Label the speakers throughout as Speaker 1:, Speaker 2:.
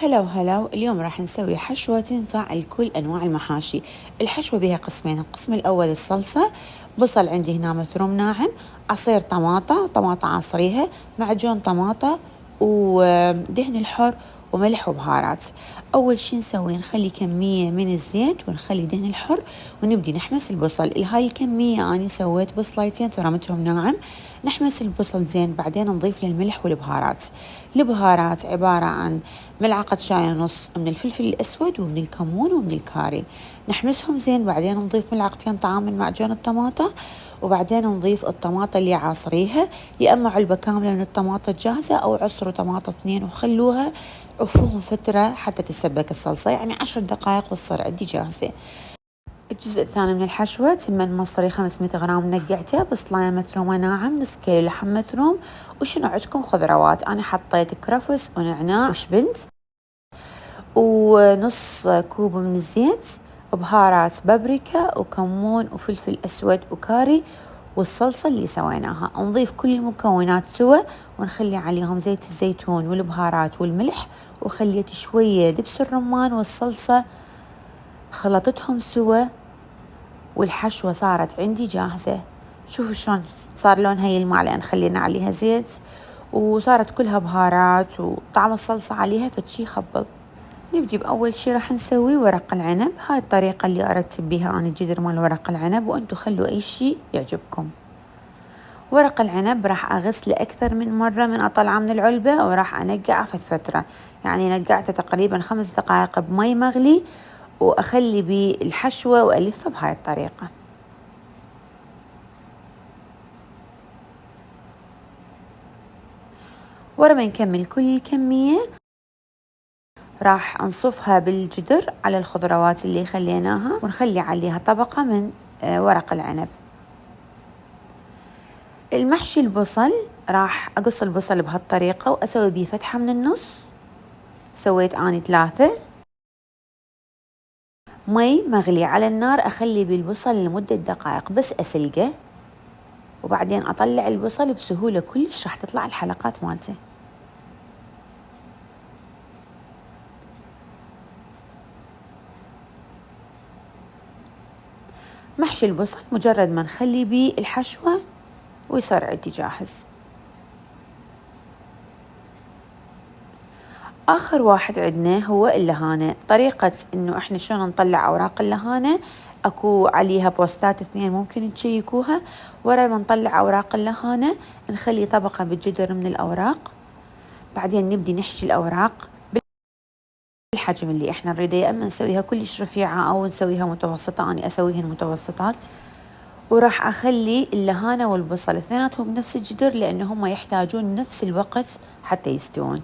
Speaker 1: هلا وهلا. اليوم راح نسوي حشوة تنفع لكل أنواع المحاشي. الحشوة بها قسمين. القسم الأول الصلصة، بصل عندي هنا مفروم ناعم، عصير طماطة عصريها، معجون طماطة، ودهن الحر، وملح وبهارات. أول شي نسوي نخلي كمية من الزيت ونخلي دهن الحر ونبدي نحمس البصل. هاي الكمية أنا سويت بصليتين ثرمتهم ناعم. نحمس البصل زين، بعدين نضيف له الملح والبهارات. البهارات عبارة عن ملعقة شاي ونص من الفلفل الأسود ومن الكمون ومن الكاري. نحمسهم زين، بعدين نضيف ملعقتين طعام من معجون الطماطة، وبعدين نضيف الطماطة اللي عاصريها، يا أما علبة كاملة من الطماطة الجاهزة أو عصروا طماطة 2 وخلوها عفوهم فترة حتى تسبك الصلصة، يعني 10 دقائق وتصير عندي جاهزة. الجزء الثاني من الحشوة تمن مصري 500 غرام نقعته، بصلاية مفرومة ناعم، نص كيلو لحم مفروم، وشنو عندكم خضروات. أنا حطيت كرفس ونعناع وشبنت، ونص كوب من الزيت، بهارات بابريكا وكمون وفلفل أسود وكاري، والصلصة اللي سويناها. نضيف كل المكونات سوا ونخلي عليهم زيت الزيتون والبهارات والملح، وخليت شوية دبس الرمان والصلصة، خلطتهم سوا والحشوة صارت عندي جاهزة. شوفوا شلون صار لونها يلمع لأن خلينا عليها زيت، وصارت كلها بهارات وطعم الصلصة عليها فتشي خبل. نبدي بأول شي راح نسوي ورق العنب. هاي الطريقة اللي أرتب بها أنا الجدر مال ورق العنب، وأنتو خلوا أي شي يعجبكم. ورق العنب راح أغسله أكثر من مرة من أطلعه من العلبة، وراح أنقعه فترة، يعني نقعته تقريبا 5 دقائق بمي مغلي، وأخلي بيه الحشوة وألفها بهاي الطريقة. ورا ما نكمل كل الكمية راح أنصفها بالجدر على الخضروات اللي خليناها، ونخلي عليها طبقة من ورق العنب. المحشي البصل راح أقص البصل بهالطريقة وأسوي بيه فتحة من النص. سويت أني 3 مي مغلي على النار، أخلي بالبصل لمدة دقائق بس أسلقه، وبعدين أطلع البصل بسهولة كلش راح تطلع الحلقات مالته. محشي البصل مجرد ما نخلي بيه الحشوة ويصير عندي جاهز. آخر واحد عندنا هو اللهانة. طريقة إنه إحنا شلون نطلع أوراق اللهانة أكو عليها بوستات 2 ممكن تشيكوها. ورا ما نطلع أوراق اللهانة نخلي طبقة بالجدر من الأوراق، بعدين نبدي نحشي الأوراق بالحجم اللي إحنا نريده، يا أما نسويها كلش رفيعة أو نسويها متوسطة. أنا أسويهن متوسطات، وراح أخلي اللهانة والبصل اثنيناتهم بنفس الجدر لأنهم يحتاجون نفس الوقت حتى يستوون.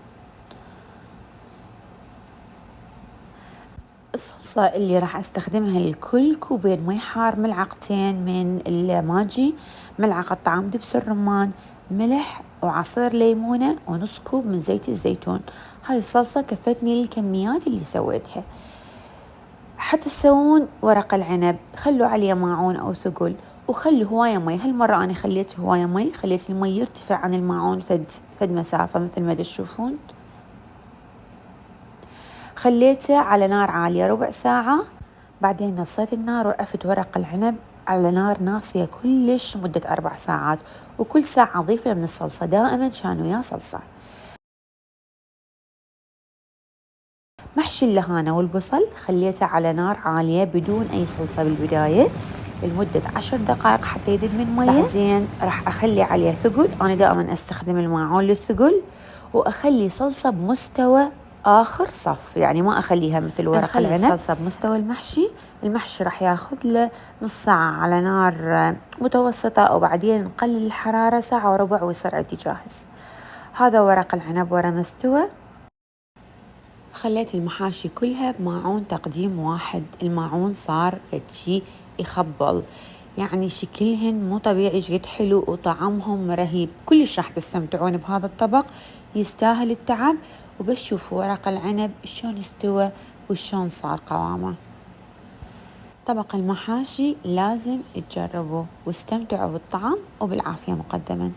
Speaker 1: الصلصة اللي راح استخدمها لكل كوبين مي حار 2 ملعقتين من الماجي، ملعقة طعام دبس الرمان، ملح، وعصير ليمونة، ونص كوب من زيت الزيتون. هاي الصلصة كفتني للكميات اللي سويتها. حتى تسوون ورق العنب خلوا عليه ماعون أو ثقل، وخلوا هواية مي. هالمرة أنا خليت هواية مي، خليت المي يرتفع عن الماعون فد مسافة مثل ما تشوفون. خليته على نار عالية ربع ساعة، بعدين نصيت النار ووقفت ورق العنب على نار ناصية كلش مدة 4 ساعات، وكل ساعة أضيف له من الصلصة، دائما كان وياه صلصة. محشي اللهانة والبصل خليته على نار عالية بدون أي صلصة بالبداية لمدة 10 دقائق حتى يذوب من مية. بعدين راح أخلي عليه ثقل. أنا دائما أستخدم الماعون للثقل، وأخلي صلصة بمستوى آخر صف، يعني ما أخليها مثل ورق العنب. الصلصة بمستوى المحشي راح ياخذ له نص ساعة على نار متوسطة، وبعدين نقلل الحرارة 1 وربع ويصير عندي جاهز. هذا ورق العنب ورا ما استوى. خليت المحاشي كلها بماعون تقديم واحد. الماعون صار فتشي يخبل، يعني شكلهن مو طبيعي جد حلو وطعمهم رهيب. كلش راح تستمتعون بهذا الطبق، يستاهل التعب. وبس شوفوا ورق العنب شلون استوى وشلون صار قوامه. طبق المحاشي لازم تجربوه واستمتعوا بالطعم، وبالعافية مقدما.